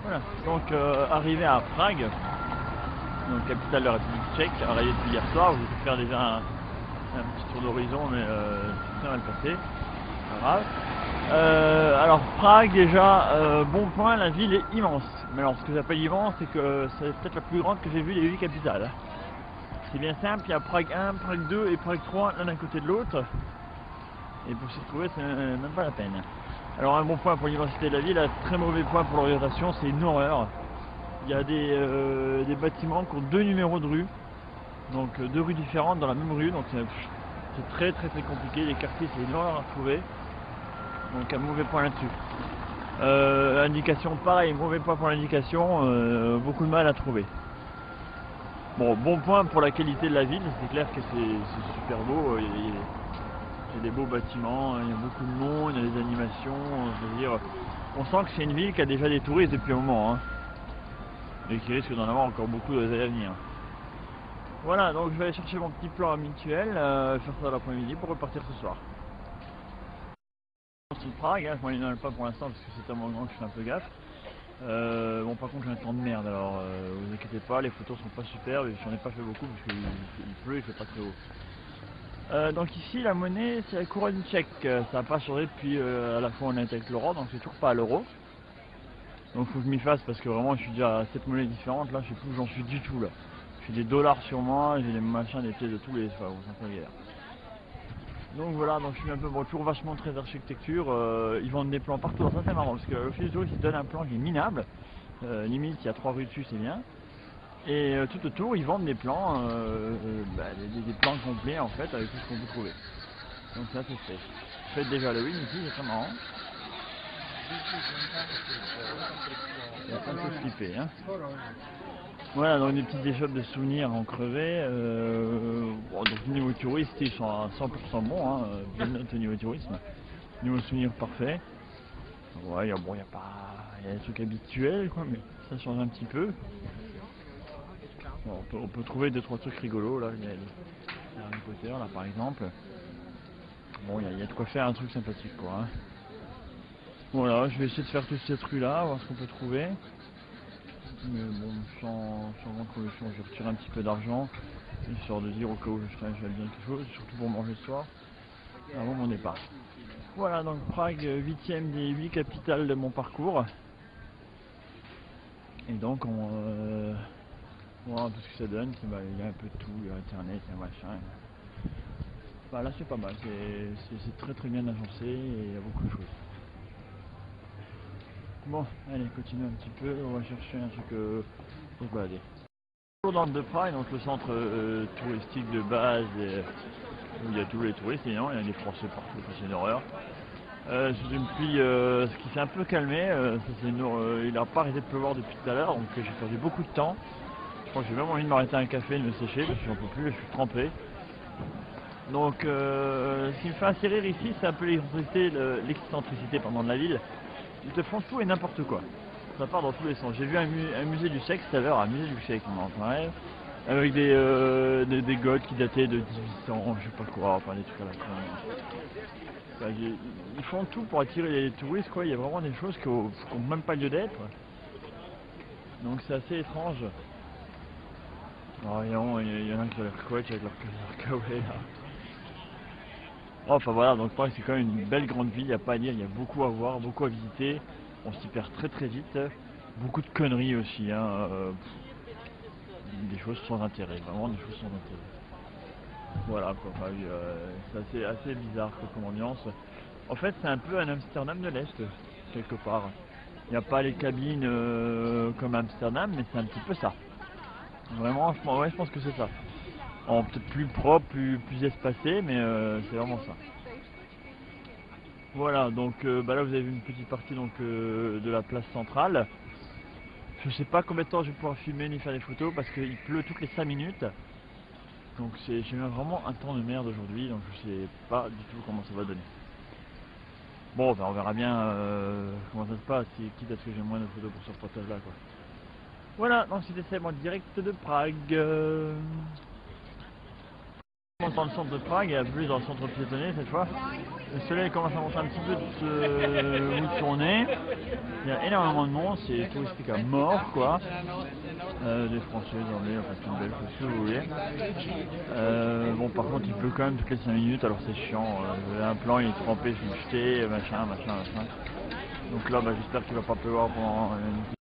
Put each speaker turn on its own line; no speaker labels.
Voilà, donc arrivé à Prague, donc capitale de la République tchèque, arrivé depuis hier soir, vous pouvez faire déjà un petit tour d'horizon, mais c'est très mal passé, pas grave. Alors Prague déjà, bon point, la ville est immense. Mais alors ce que j'appelle immense, c'est que c'est peut-être la plus grande que j'ai vue des 8 capitales. C'est bien simple, il y a Prague 1, Prague 2 et Prague 3 l'un d'un côté de l'autre. Et pour s'y retrouver, c'est même pas la peine. Alors un bon point pour l'immensité de la ville, un très mauvais point pour l'orientation, c'est une horreur. Il y a des bâtiments qui ont deux numéros de rue, donc deux rues différentes dans la même rue, donc c'est très compliqué. Les quartiers, c'est une horreur à trouver, donc un mauvais point là-dessus. Indication, pareil, mauvais point pour l'indication, beaucoup de mal à trouver. Bon, bon point pour la qualité de la ville, c'est clair que c'est super beau, il y a des beaux bâtiments, il y a beaucoup de monde, il y a des animations, je veux dire, on sent que c'est une ville qui a déjà des touristes depuis un moment, hein, et qui risque d'en avoir encore beaucoup dans les années à venir. Voilà, donc je vais aller chercher mon petit plan habituel, faire ça l'après-midi pour repartir ce soir. C'est Prague, hein, je m'en éloigne pas pour l'instant parce que c'est tellement grand que je fais un peu gaffe. Bon, par contre j'ai un temps de merde, alors vous inquiétez pas, les photos sont pas superbes et j'en ai pas fait beaucoup parce qu'il pleut, il fait pas très haut. Donc ici la monnaie c'est la couronne tchèque, ça n'a pas changé depuis à la fois on est avec l'euro, donc c'est toujours pas à l'euro. Donc faut que je m'y fasse parce que vraiment je suis déjà à 7 monnaies différentes, là je sais plus où j'en suis du tout là. J'ai des dollars sur moi, j'ai des machins, des pièces de tous les... Enfin, vous galère. Donc voilà, donc je suis un peu retour vachement très architecture, ils vendent des plans partout, ça c'est marrant parce que l'office de tourisme il donne un plan qui est minable, limite il y a 3 rues dessus c'est bien, et tout autour ils vendent des plans, des plans complets en fait avec tout ce qu'on peut trouver. Donc ça c'est fait. Faites déjà Halloween ici, c'est très marrant. C'est un peu flippé hein. Voilà, donc des petites échoppes de souvenirs en crevé. Bon, donc niveau touriste, ils sont à 100% bons, hein, bien note au niveau tourisme. Niveau souvenirs parfait. Ouais, bon, il y a pas, il y a des trucs habituels, quoi, mais ça change un petit peu. Bon, on peut trouver 2-3 trucs rigolos là. Il y a Harry Potter là, par exemple. Bon, il y a de quoi faire un truc sympathique, quoi. Hein. Voilà, je vais essayer de faire toute cette rue là, voir ce qu'on peut trouver. Mais bon, sans grande conviction, je vais retirer un petit peu d'argent, histoire de dire au cas où je ferai bien quelque chose, surtout pour manger ce soir, avant mon départ. Voilà, donc Prague, 8ème des 8 capitales de mon parcours. Et donc on voit un peu ce que ça donne, il y a un peu de tout, il y a internet, il y a machin. Bah, là c'est pas mal, c'est très bien agencé et il y a beaucoup de choses. Bon, allez, continuons un petit peu, on va chercher un truc pour se balader. Dans de Prague, donc le centre touristique de base, où il y a tous les touristes, évidemment, il y a des Français partout, c'est une horreur. Sous une pluie, ce qui s'est un peu calmé, il n'a pas arrêté de pleuvoir depuis tout à l'heure, donc j'ai perdu beaucoup de temps. Je crois que j'ai même envie de m'arrêter un café et de me sécher, parce que j'en peux plus, je suis trempé. Donc ce qui me fait assez rire ici, c'est un peu l'excentricité de la ville. Ils te font tout et n'importe quoi. Ça part dans tous les sens. J'ai vu un musée du sexe tout à l'heure, un musée du sexe, on rêve, avec des godes qui dataient de 1800, je sais pas quoi, enfin des trucs à la con. Enfin, ils font tout pour attirer les touristes, quoi. Il y a vraiment des choses qui n'ont même pas lieu d'être. Donc c'est assez étrange. Alors, il y en a qui ont leur couette avec leur kawaii là. Enfin voilà, donc pareil, c'est quand même une belle grande ville, il n'y a pas à dire, il y a beaucoup à voir, beaucoup à visiter. On s'y perd très vite. Beaucoup de conneries aussi, hein. Des choses sans intérêt, vraiment des choses sans intérêt. Voilà quoi, enfin, c'est assez bizarre quoi, comme ambiance. En fait c'est un peu un Amsterdam de l'Est, quelque part. Il n'y a pas les cabines comme Amsterdam, mais c'est un petit peu ça. Vraiment, ouais, je pense que c'est ça. Peut-être plus propre, plus espacé, mais c'est vraiment ça. Voilà, donc là vous avez vu une petite partie de la place centrale. Je sais pas combien de temps je vais pouvoir filmer ni faire des photos parce qu'il pleut toutes les 5 minutes. Donc j'ai vraiment un temps de merde aujourd'hui, donc je sais pas du tout comment ça va donner. Bon, ben on verra bien comment ça se passe, quitte à ce que j'ai moins de photos pour ce reportage là quoi. Voilà, donc c'était ça mon direct de Prague. Dans le centre de Prague, et plus dans le centre piétonnier cette fois. Le soleil commence à montrer un petit peu de où tourner. Il y a énormément de monde, c'est touristique à mort quoi. Des Français, des Anglais, enfin c'est une belle chose, ce que vous voulez. Bon par contre il pleut quand même toutes les 5 minutes, alors c'est chiant. Un plan il est trempé, c'est jeté, machin. Donc là bah, j'espère qu'il va pas pleuvoir pendant une